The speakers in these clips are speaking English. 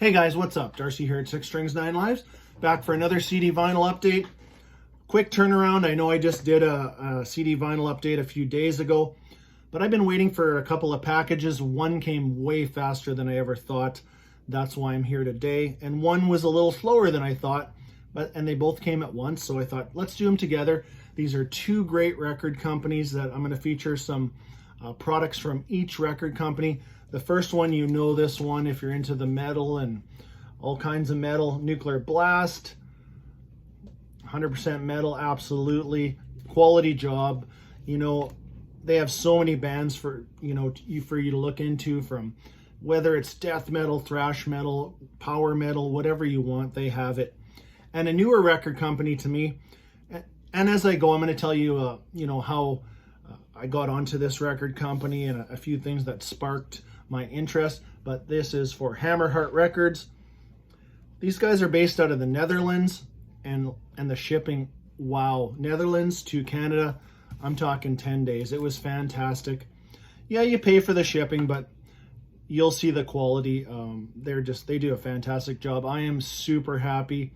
Hey guys, what's up? Darcy here at 6 Strings 9 Lives, back for another CD vinyl update. Quick turnaround. I know I just did a CD vinyl update a few days ago, but I've been waiting for a couple of packages. One came way faster than I ever thought. That's why I'm here today. And one was a little slower than I thought, and they both came at once, so I thought, let's do them together. These are two great record companies that I'm going to feature some products from each record company. The first one, you know this one if you're into the metal and all kinds of metal. Nuclear Blast, 100% metal, absolutely. Quality job. You know, they have so many bands for you to look into, from whether it's death metal, thrash metal, power metal, whatever you want, they have it. And a newer record company to me. And as I go, I'm going to tell you, how I got onto this record company and a few things that sparked my interest. But this is for Hammerheart Records. These guys are based out of the Netherlands, and the shipping, wow, Netherlands to Canada, I'm talking 10 days. It was fantastic. Yeah, you pay for the shipping, but you'll see the quality. They do a fantastic job. I am super happy.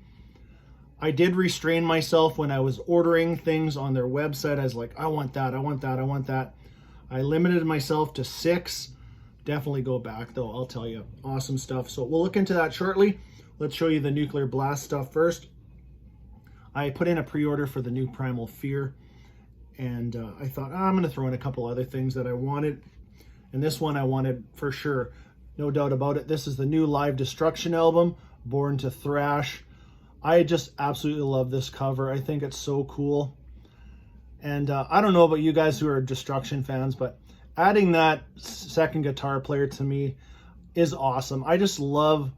I did restrain myself when I was ordering things on their website. I was like, I want that, I want that, I want that. I limited myself to 6. Definitely go back though, I'll tell you. Awesome stuff. So we'll look into that shortly. Let's show you the Nuclear Blast stuff first. I put in a pre-order for the new Primal Fear, and I thought, I'm going to throw in a couple other things that I wanted. And this one I wanted for sure, no doubt about it. This is the new Live Destruction album, Born to Thrash. I just absolutely love this cover. I think it's so cool. And I don't know about you guys who are Destruction fans, but adding that second guitar player to me is awesome. I just love,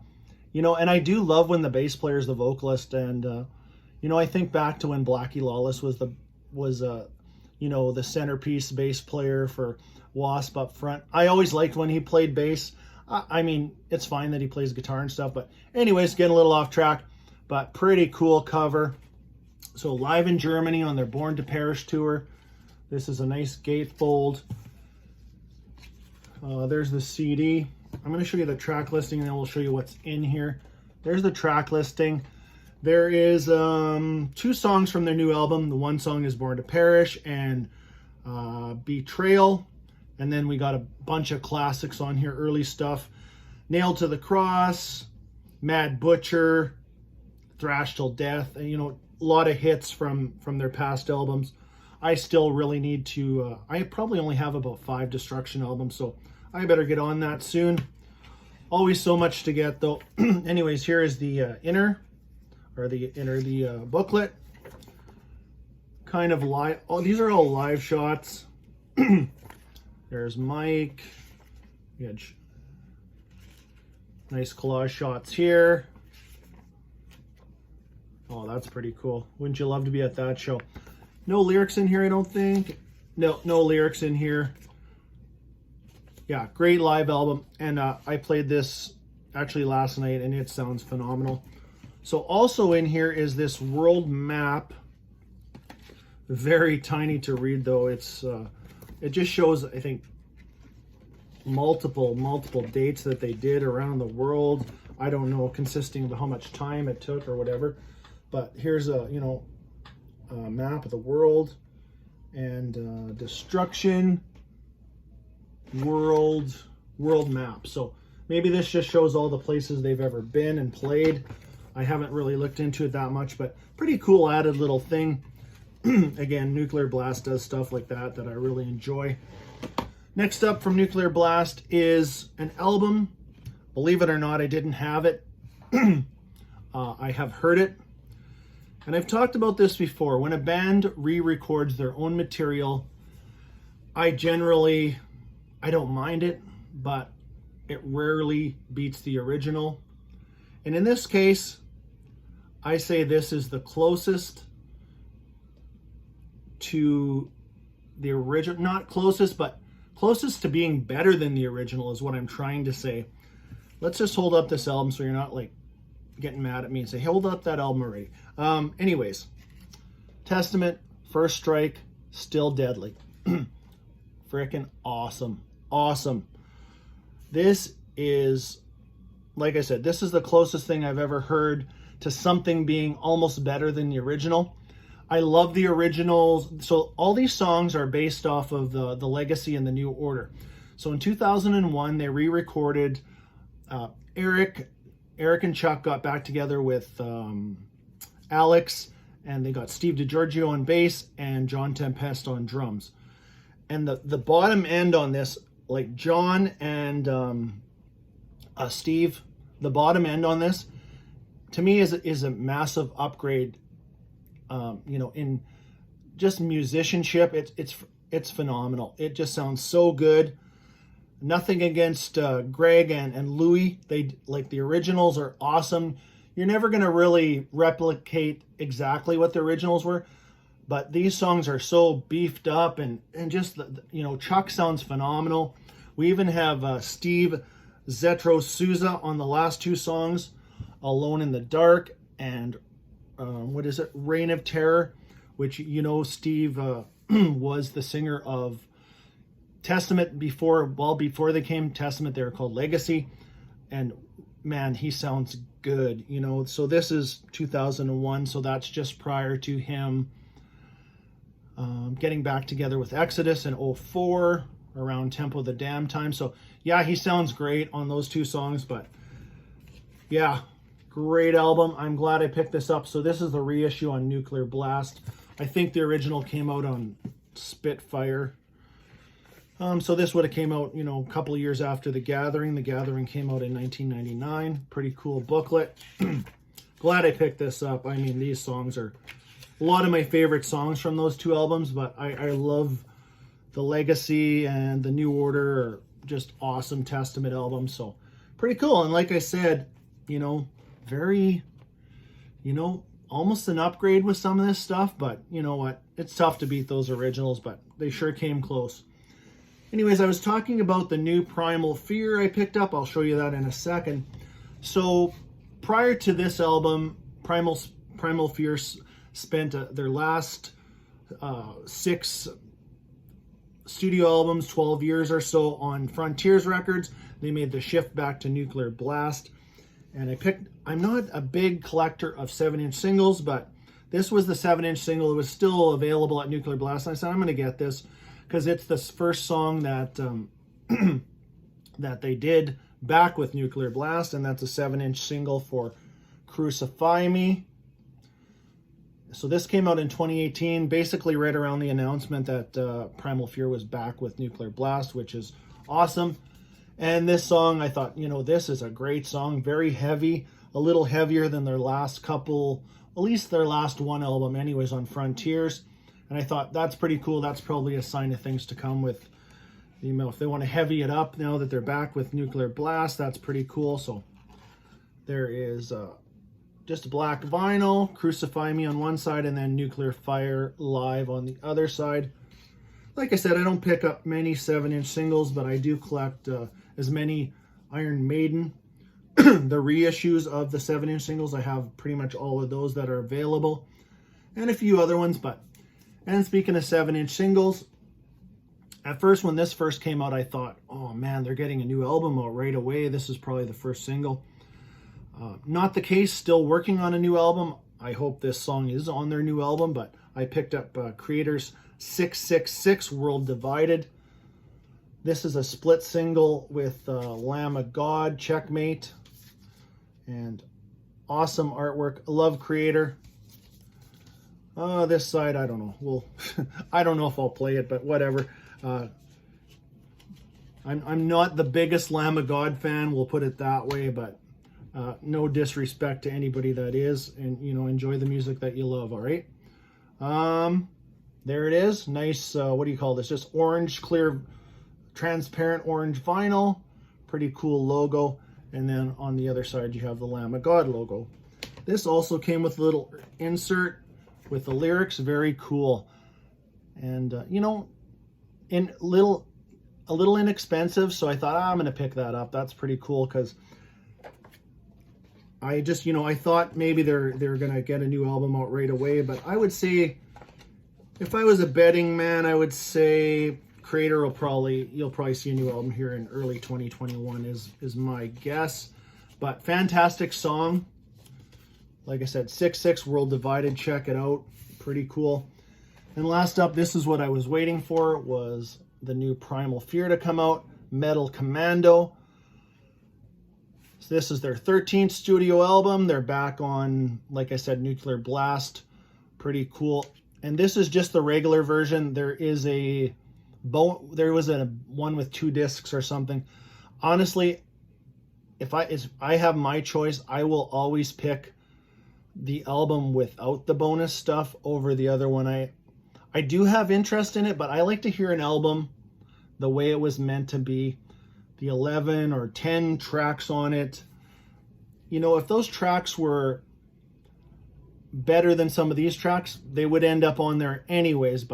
and I do love when the bass player is the vocalist. And, I think back to when Blackie Lawless was the centerpiece bass player for Wasp up front. I always liked when he played bass. I mean, it's fine that he plays guitar and stuff, but anyways, getting a little off track. But pretty cool cover. So live in Germany on their Born to Perish tour. This is a nice gatefold. There's the CD. I'm going to show you the track listing, and then we'll show you what's in here. There's the track listing. There is 2 songs from their new album. The one song is Born to Perish and Betrayal. And then we got a bunch of classics on here, early stuff. Nailed to the Cross, Mad Butcher, Thrash Till Death, and a lot of hits from their past albums. I still really need to, I probably only have about 5 Destruction albums, so I better get on that soon. Always so much to get though. Anyways, here is the the booklet. Kind of live, these are all live shots. There's Mike. Nice collage shots here. Oh, that's pretty cool. Wouldn't you love to be at that show? No lyrics in here, I don't think. No lyrics in here. Yeah, great live album. And I played this actually last night, and it sounds phenomenal. So also in here is this world map. Very tiny to read, though. It's it just shows, I think, multiple dates that they did around the world. I don't know, consisting of how much time it took or whatever. But here's a map of the world, and Destruction world map. So maybe this just shows all the places they've ever been and played. I haven't really looked into it that much, but pretty cool added little thing. Again, Nuclear Blast does stuff like that I really enjoy. Next up from Nuclear Blast is an album. Believe it or not, I didn't have it. I have heard it. And I've talked about this before. When a band re-records their own material, I don't mind it, but it rarely beats the original. And in this case, I say this is the closest to the original. Not closest, but closest to being better than the original is what I'm trying to say. Let's just hold up this album so you're not like getting mad at me and say, hey, hold up that album already. Anyways, Testament, First Strike, Still Deadly. Freaking awesome. This is like I said, this is the closest thing I've ever heard to something being almost better than the original. I love the originals. So all these songs are based off of the Legacy and the New Order. So in 2001, they re-recorded. Eric and Chuck got back together with Alex, and they got Steve DiGiorgio on bass and John Tempest on drums. And the bottom end on this, like John and Steve, the bottom end on this, to me is a massive upgrade. In just musicianship, it's phenomenal. It just sounds so good. Nothing against Greg and Louis. They, like, the originals are awesome. You're never going to really replicate exactly what the originals were, but these songs are so beefed up, and just, Chuck sounds phenomenal. We even have Steve Zetro'z Souza on the last two songs, Alone in the Dark and Reign of Terror, which, Steve was the singer of Testament before they came Testament. They were called Legacy, and man, he sounds good. So this is 2001, so that's just prior to him getting back together with Exodus in 2004, around Tempo the Dam time. So yeah, he sounds great on those two songs. But yeah, great album. I'm glad I picked this up. So this is the reissue on Nuclear Blast. I think the original came out on Spitfire. So this would have came out, a couple of years after The Gathering. The Gathering came out in 1999. Pretty cool booklet. Glad I picked this up. I mean, these songs are a lot of my favorite songs from those two albums, but I love the Legacy and the New Order are just awesome Testament albums. So pretty cool. And like I said, very, almost an upgrade with some of this stuff, but you know what? It's tough to beat those originals, but they sure came close. Anyways, I was talking about the new Primal Fear I picked up. I'll show you that in a second. So prior to this album, Primal Fear spent their last 6 studio albums, 12 years or so, on Frontiers Records. They made the shift back to Nuclear Blast. And I'm not a big collector of 7-inch singles, but this was the 7-inch single. It was still available at Nuclear Blast. And I said, I'm going to get this because it's the first song that that they did back with Nuclear Blast, and that's a 7-inch single for Crucify Me. So this came out in 2018, basically right around the announcement that Primal Fear was back with Nuclear Blast, which is awesome. And this song, I thought, this is a great song, very heavy, a little heavier than their last couple, at least their last one album anyways, on Frontiers. And I thought, that's pretty cool. That's probably a sign of things to come with, if they want to heavy it up now that they're back with Nuclear Blast, that's pretty cool. So there is just black vinyl, Crucify Me on one side, and then Nuclear Fire Live on the other side. Like I said, I don't pick up many 7-inch singles, but I do collect as many Iron Maiden, the reissues of the 7-inch singles. I have pretty much all of those that are available, and a few other ones. And speaking of 7-inch singles, at first, when this first came out, I thought, oh man, they're getting a new album out right away. This is probably the first single. Not the case, still working on a new album. I hope this song is on their new album, but I picked up Creator's 666 World Divided. This is a split single with Lamb of God, Checkmate, and awesome artwork. I love Creator. This side, I don't know. Well, I don't know if I'll play it, but whatever. I'm not the biggest Lamb of God fan, we'll put it that way, but no disrespect to anybody that is, and enjoy the music that you love. All right. There it is. Nice. What do you call this? Just orange, clear, transparent orange vinyl. Pretty cool logo. And then on the other side, you have the Lamb of God logo. This also came with a little insert with the lyrics. Very cool. And a little inexpensive, so I thought, I'm going to pick that up. That's pretty cool, because I just, I thought maybe they're going to get a new album out right away. But I would say, if I was a betting man, I would say Creator you'll probably see a new album here in early 2021 is my guess. But fantastic song. Like I said, 6/6 World Divided. Check it out. Pretty cool. And last up, this is what I was waiting for, was the new Primal Fear to come out. Metal Commando. So this is their 13th studio album. They're back on, like I said, Nuclear Blast. Pretty cool. And this is just the regular version. There was a one with 2 discs or something. Honestly, if I have my choice, I will always pick the album without the bonus stuff over the other one. I do have interest in it, but I like to hear an album the way it was meant to be. The 11 or 10 tracks on it. You know, if those tracks were better than some of these tracks, they would end up on there anyways.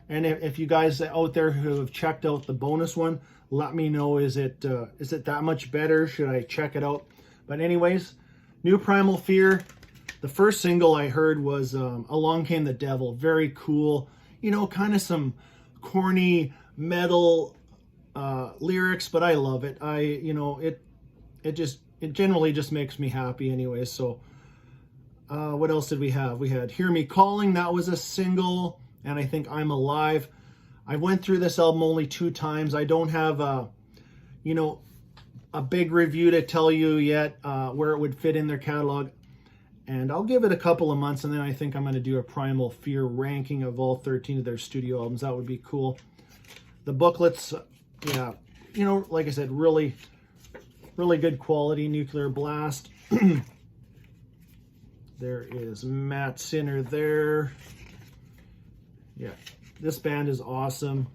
And if you guys out there who have checked out the bonus one, let me know, is it that much better? Should I check it out? But anyways, new Primal Fear. The first single I heard was Along Came the Devil. Very cool. You know, kind of some corny metal lyrics, but I love it. It generally just makes me happy anyway. So what else did we have? We had Hear Me Calling. That was a single. And I think I'm Alive. I went through this album only 2 times. I don't have a big review to tell you yet where it would fit in their catalog. And I'll give it a couple of months, and then I think I'm going to do a Primal Fear ranking of all 13 of their studio albums. That would be cool. The booklets, yeah, you know, like I said, really, really good quality. Nuclear Blast. There is Matt Sinner there. Yeah, this band is awesome.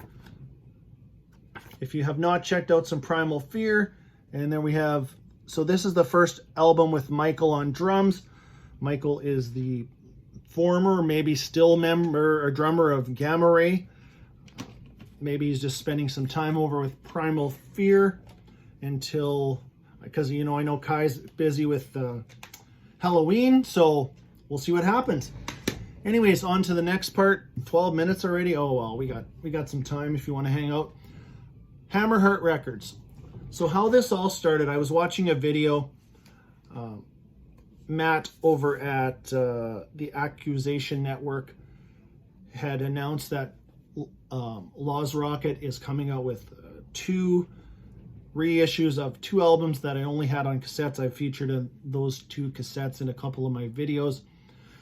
If you have not checked out some Primal Fear, and then we have, so this is the first album with Michael on drums. Michael is the former, maybe still member or drummer of Gamma Ray. Maybe he's just spending some time over with Primal Fear until, because, you know, I know Kai's busy with Halloween, so we'll see what happens. Anyways, on to the next part. 12 minutes already. Oh well, we got some time if you want to hang out. Hammerheart Records. So how this all started, I was watching a video. Matt over at the Accusation Network had announced that Laws Rocket is coming out with 2 reissues of 2 albums that I only had on cassettes. I featured those 2 cassettes in a couple of my videos.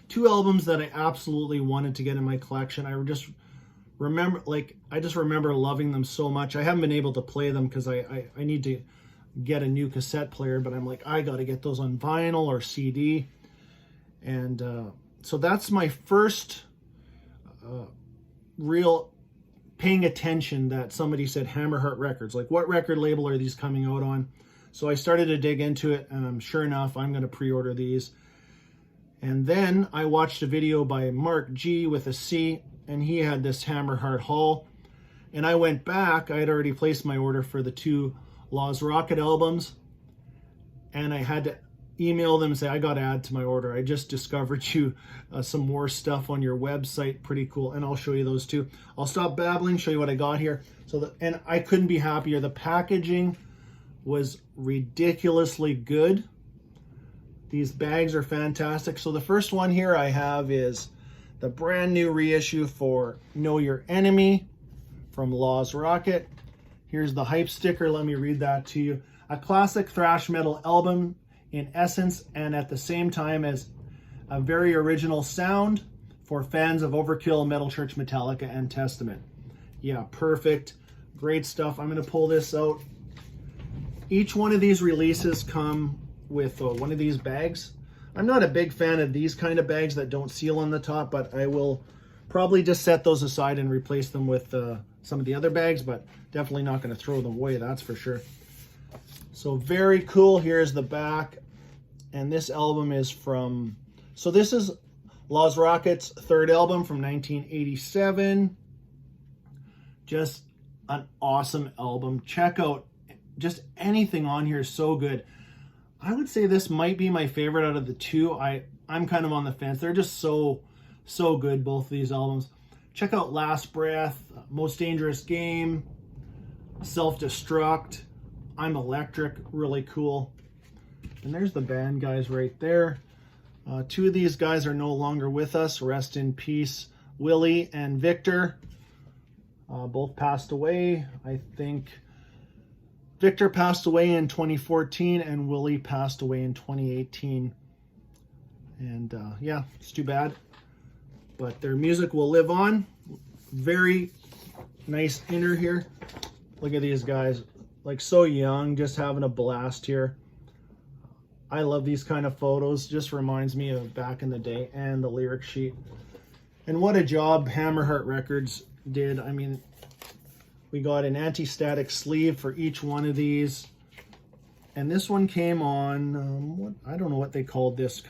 2 albums that I absolutely wanted to get in my collection. I just remember loving them so much. I haven't been able to play them because I need to get a new cassette player, but I'm like, I got to get those on vinyl or CD. And so that's my first real paying attention that somebody said Hammerheart Records. Like, what record label are these coming out on? So I started to dig into it, and sure enough, I'm going to pre-order these. And then I watched a video by Mark G with a C, and he had this Hammerheart haul. And I went back. I had already placed my order for the 2 Laws Rocket albums, and I had to email them and say, I got to add to my order. I just discovered you some more stuff on your website. Pretty cool. And I'll show you those too. I'll stop babbling, show you what I got here. And I couldn't be happier. The packaging was ridiculously good. These bags are fantastic. So the first one here I have is the brand new reissue for Know Your Enemy from Laws Rocket. Here's the hype sticker. Let me read that to you. A classic thrash metal album in essence, and at the same time as a very original sound for fans of Overkill, Metal Church, Metallica, and Testament. Yeah, perfect. Great stuff. I'm going to pull this out. Each one of these releases come with one of these bags. I'm not a big fan of these kind of bags that don't seal on the top, but I will probably just set those aside and replace them with some of the other bags, but definitely not going to throw them away, that's for sure. So very cool. Here's the back. And this album is from, so this is Laws Rocket's 3rd album from 1987. Just an awesome album. Check out just anything on here is so good. I would say this might be my favorite out of the 2. I'm kind of on the fence. They're just so good, both of these albums. Check out Last Breath, Most Dangerous Game, Self-Destruct, I'm Electric, really cool. And there's the band guys right there. Two of these guys are no longer with us. Rest in peace, Willie and Victor. Both passed away. I think Victor passed away in 2014 and Willie passed away in 2018. And yeah, it's too bad. But their music will live on. Very nice inner here. Look at these guys. Like so young, just having a blast here. I love these kind of photos. Just reminds me of back in the day, and the lyric sheet. And what a job Hammerheart Records did. I mean, we got an anti-static sleeve for each one of these. And this one came on, what, I don't know what they called this.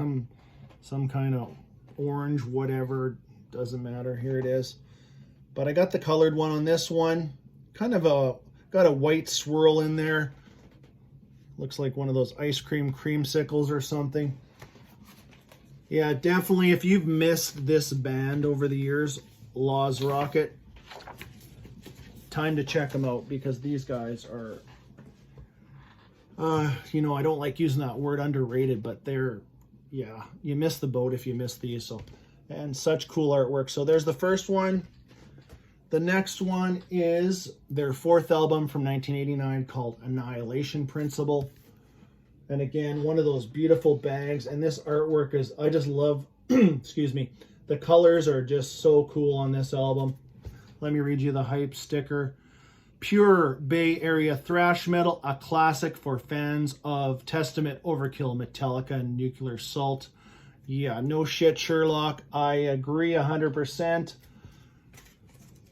Some kind of orange, whatever. Doesn't matter. Here it is. But I got the colored one on this one. Kind of got a white swirl in there. Looks like one of those ice cream creamsicles or something. Yeah, definitely, if you've missed this band over the years, Law's Rocket, time to check them out, because these guys are, you know, I don't like using that word underrated, but they're, yeah, you miss the boat if you miss these. So, and such cool artwork. So there's the first one. The next one is their fourth album from 1989 called Annihilation Principle. And again, one of those beautiful bags. And this artwork is, I just love, excuse me, the colors are just so cool on this album. Let me read you the hype sticker. Pure Bay Area thrash metal, a classic for fans of Testament, Overkill, Metallica, and Nuclear Assault. Yeah, no shit, Sherlock. I agree 100%.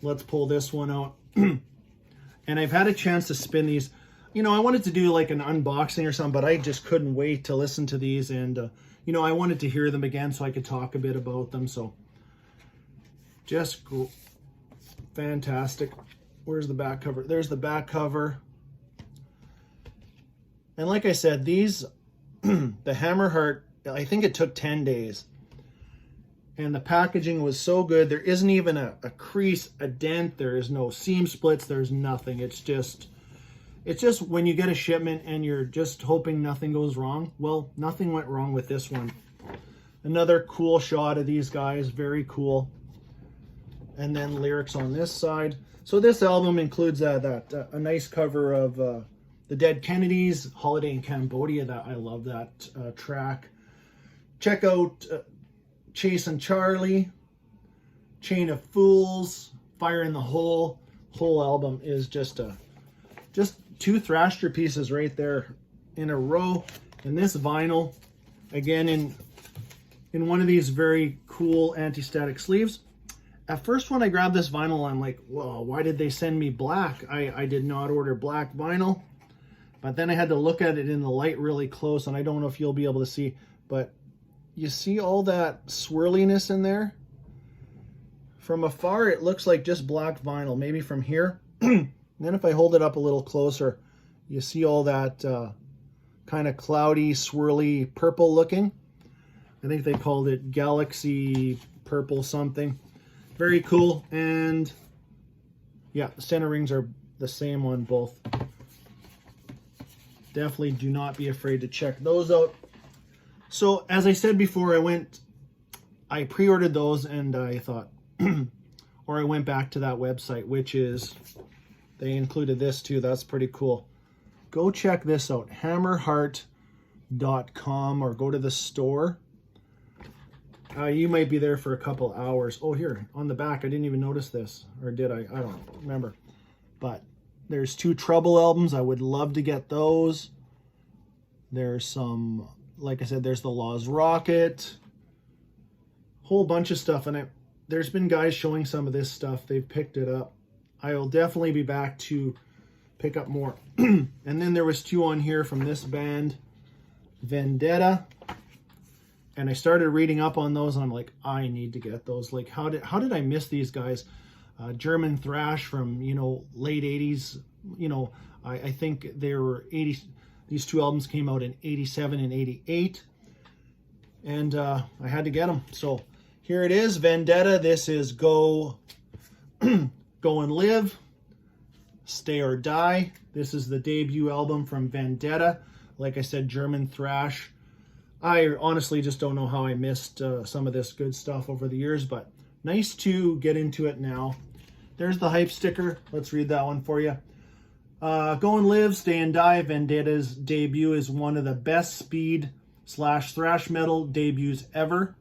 Let's pull this one out. And I've had a chance to spin these. You know, I wanted to do like an unboxing or something, but I just couldn't wait to listen to these. And, you know, I wanted to hear them again so I could talk a bit about them. So, just fantastic. Where's the back cover? There's the back cover. And like I said, these, the Hammerheart, I think it took 10 days. And the packaging was so good. There isn't even a crease, a dent. There is no seam splits. There's nothing. It's just when you get a shipment and you're just hoping nothing goes wrong. Well, nothing went wrong with this one. Another cool shot of these guys. Very cool. And then lyrics on this side. So this album includes a nice cover of the Dead Kennedys, Holiday in Cambodia. That I love that track. Check out Chase and Charlie, Chain of Fools, Fire in the Hole. Whole album is just two Thrasher pieces right there in a row. And this vinyl, again in one of these very cool anti-static sleeves. At first when I grabbed this vinyl, I'm like, whoa, why did they send me black? I did not order black vinyl. But then I had to look at it in the light really close, and I don't know if you'll be able to see, but you see all that swirliness in there? From afar, it looks like just black vinyl. Maybe from here. And then if I hold it up a little closer, you see all that kind of cloudy, swirly purple looking. I think they called it Galaxy Purple something. Very cool. And yeah, the center rings are the same on both. Definitely do not be afraid to check those out. So, as I said before, I pre-ordered those, and I thought, or I went back to that website, which is, they included this too. That's pretty cool. Go check this out, hammerheart.com, or go to the store. You might be there for a couple hours. Oh, here, on the back, I didn't even notice this, or did I? I don't remember. But there's 2 Trouble albums. I would love to get those. There's some, like I said, there's the Law's Rocket, whole bunch of stuff. And there's been guys showing some of this stuff. They've picked it up. I will definitely be back to pick up more. And then there was 2 on here from this band, Vendetta. And I started reading up on those, and I'm like, I need to get those. Like, how did I miss these guys? German thrash from, you know, late 80s. You know, I think they were 80. These 2 albums came out in 87 and 88. And I had to get them. So here it is, Vendetta. This is Go and Live, Stay or Die. This is the debut album from Vendetta. Like I said, German thrash. I honestly just don't know how I missed some of this good stuff over the years, but nice to get into it now. There's the hype sticker. Let's read that one for you. Go and Live, Stay and Die. Vendetta's debut is one of the best speed / thrash metal debuts ever.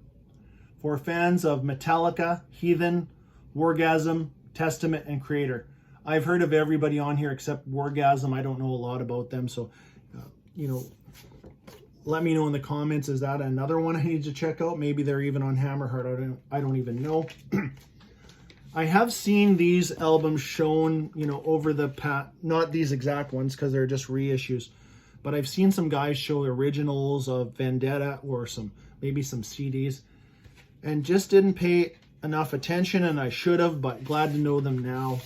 For fans of Metallica, Heathen, Wargasm, Testament, and Creator. I've heard of everybody on here except Wargasm. I don't know a lot about them, so let me know in the comments. Is that another one I need to check out? Maybe they're even on Hammerheart. I don't even know. I have seen these albums shown, over the past, not these exact ones because they're just reissues, but I've seen some guys show originals of Vendetta or maybe some CDs, and just didn't pay enough attention, and I should have, but glad to know them now.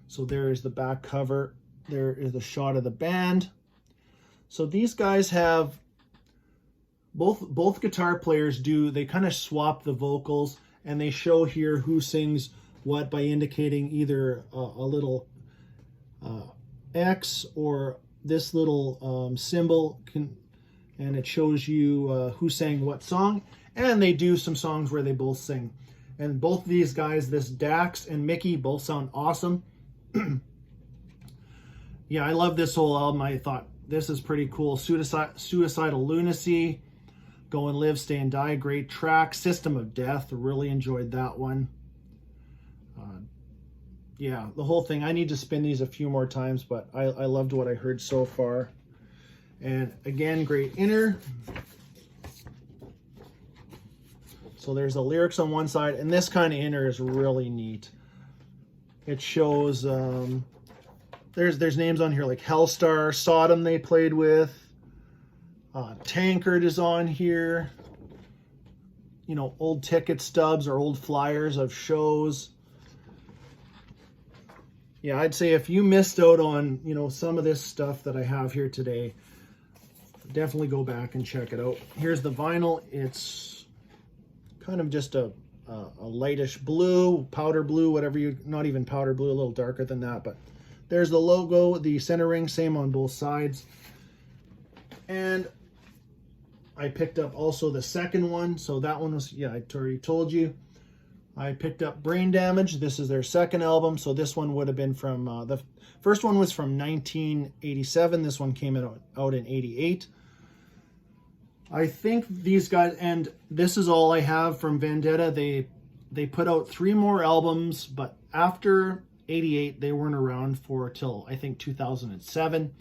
So there is the back cover. There is a shot of the band. So these guys have, both guitar players they kind of swap the vocals, and they show here who sings what by indicating either a little X or this little symbol, and it shows you who sang what song. And they do some songs where they both sing. And both of these guys, this Dax and Mickey, both sound awesome. Yeah, I love this whole album. I thought this is pretty cool. Suicidal Lunacy, Go and Live, Stay and Die, great track. System of Death, really enjoyed that one. Yeah, the whole thing. I need to spin these a few more times, but I loved what I heard so far. And again, great inner. So there's the lyrics on one side, and this kind of inner is really neat. It shows, there's names on here like Hellstar, Sodom they played with, Tankard is on here, old ticket stubs or old flyers of shows. Yeah, I'd say if you missed out on, some of this stuff that I have here today, definitely go back and check it out. Here's the vinyl. It's kind of just a lightish blue, powder blue, whatever not even powder blue, a little darker than that, but there's the logo, the center ring, same on both sides. And I picked up also the second one, so that one was, I already told you. I picked up Brain Damage. This is their second album, so this one would have been from, the first one was from 1987, this one came out in 88. I think these guys, and this is all I have from Vendetta. They put out 3 more albums, but after 88, they weren't around for till I think 2007.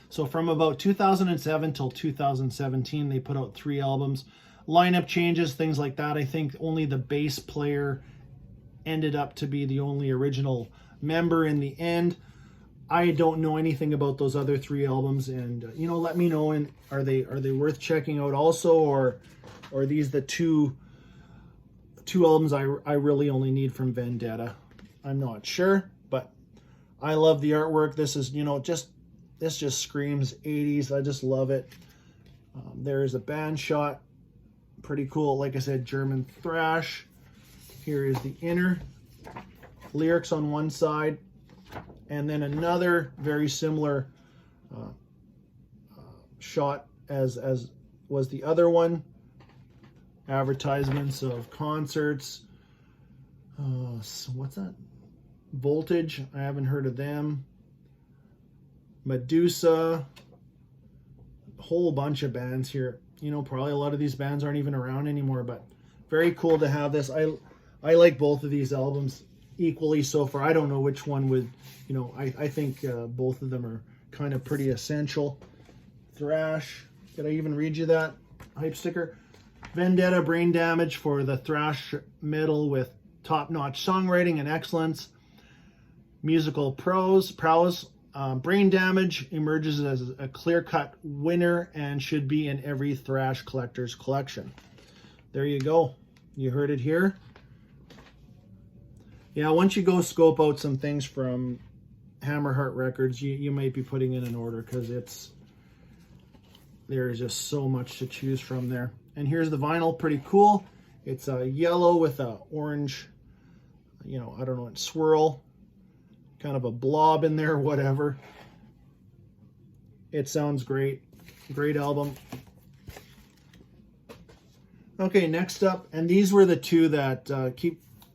So from about 2007 till 2017, they put out 3 albums. Lineup changes, things like that. I think only the bass player ended up to be the only original member in the end. I don't know anything about those other 3 albums, and let me know. And are they worth checking out also, or are these the two albums I really only need from Vendetta? I'm not sure, but I love the artwork. This is this just screams 80s. I just love it. There's a band shot, pretty cool. Like I said, German thrash. Here is the inner lyrics on one side. And then another very similar shot as was the other one. Advertisements of concerts. So what's that? Voltage. I haven't heard of them. Medusa. A whole bunch of bands here. Probably a lot of these bands aren't even around anymore, but very cool to have this. I like both of these albums equally so far. I don't know which one would, I think both of them are kind of pretty essential. Thrash, did I even read you that hype sticker? Vendetta, Brain Damage for the thrash metal with top-notch songwriting and excellence. Musical prowess. Brain Damage emerges as a clear-cut winner and should be in every thrash collector's collection. There you go. You heard it here. Yeah, once you go scope out some things from Hammerheart Records, you might be putting in an order, because there's just so much to choose from there. And here's the vinyl, pretty cool. It's a yellow with a orange, I don't know, swirl, kind of a blob in there, whatever. It sounds great. Great album. Okay, next up, and these were the two that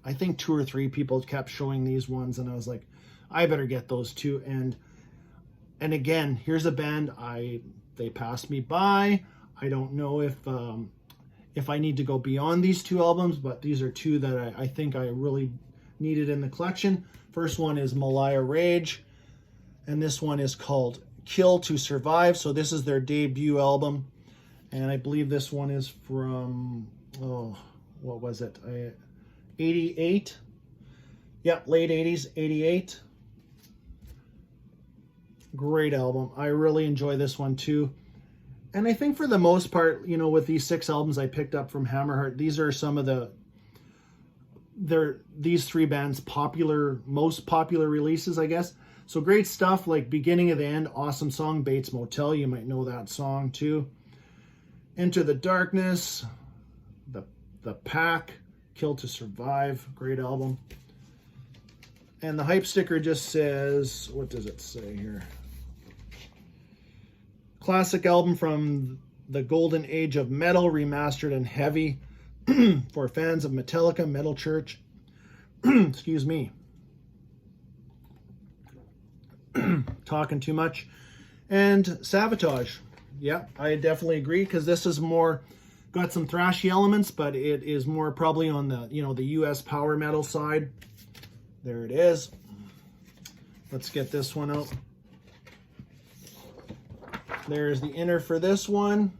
I think 2 or 3 people kept showing these ones, and I was like, I better get those two. And again, here's a band they passed me by. I don't know if I need to go beyond these 2 albums, but these are 2 that I think I really needed in the collection. First one is Malia Rage, and this one is called Kill to Survive. So this is their debut album, and I believe this one is from, what was it? 88? Yeah, late 80s, 88. Great album. I really enjoy this one too. And I think for the most part, you know, with these 6 albums I picked up from Hammerheart, these are some of these 3 bands' most popular releases, I guess. So great stuff like Beginning of the End, awesome song. Bates Motel, you might know that song too. Into the Darkness, the Pack, Kill to Survive, great album. And the hype sticker just says, what does it say here? Classic album from the golden age of metal, remastered and heavy for fans of Metallica, Metal Church. Excuse me. Talking too much. And Sabotage. Yeah, I definitely agree, because this is more, got some thrashy elements, but it is more probably on the, you know, the US power metal side. There it is. Let's get this one out. There's the inner for this one.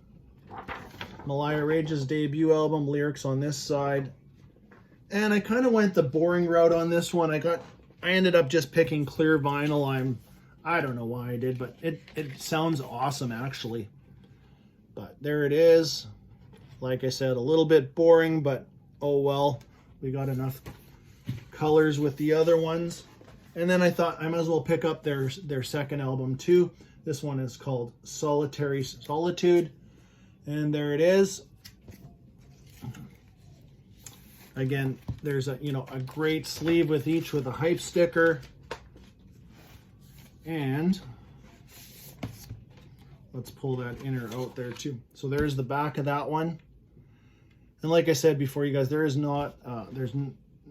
Malia Rage's debut album, lyrics on this side. And I kind of went the boring route on this one. I ended up just picking clear vinyl. I don't know why I did, but it sounds awesome actually. But there it is. Like I said, a little bit boring, but oh well. We got enough colors with the other ones. And then I thought I might as well pick up their second album too. This one is called Solitude. And there it is. Again, there's a great sleeve with each with a hype sticker. And let's pull that inner out there too. So there's the back of that one. And like I said before, you guys, there is not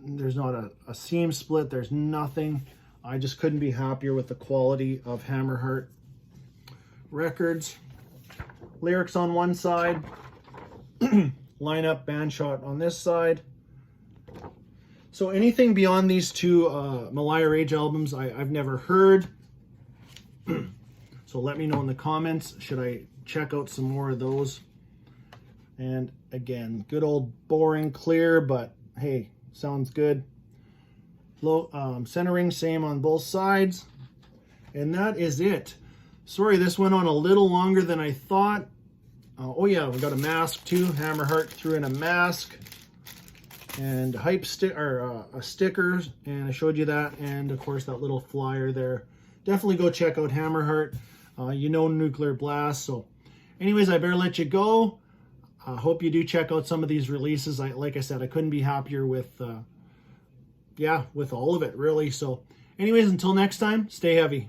there's not a seam split. There's nothing. I just couldn't be happier with the quality of Hammerheart records. Lyrics on one side, lineup band shot on this side. So anything beyond these 2 Malia Rage albums I've never heard. So let me know in the comments, should I check out some more of those? And again, good old boring clear, but hey, sounds good. Low centering, same on both sides. And that is it. Sorry, this went on a little longer than I thought. Oh yeah, we got a mask too. Hammerheart threw in a mask and stickers, and I showed you that, and of course that little flyer there. Definitely go check out Hammerheart. Nuclear Blast. So anyways, I better let you go. I hope you do check out some of these releases. Like I said, I couldn't be happier with with all of it really. So anyways, until next time, stay heavy.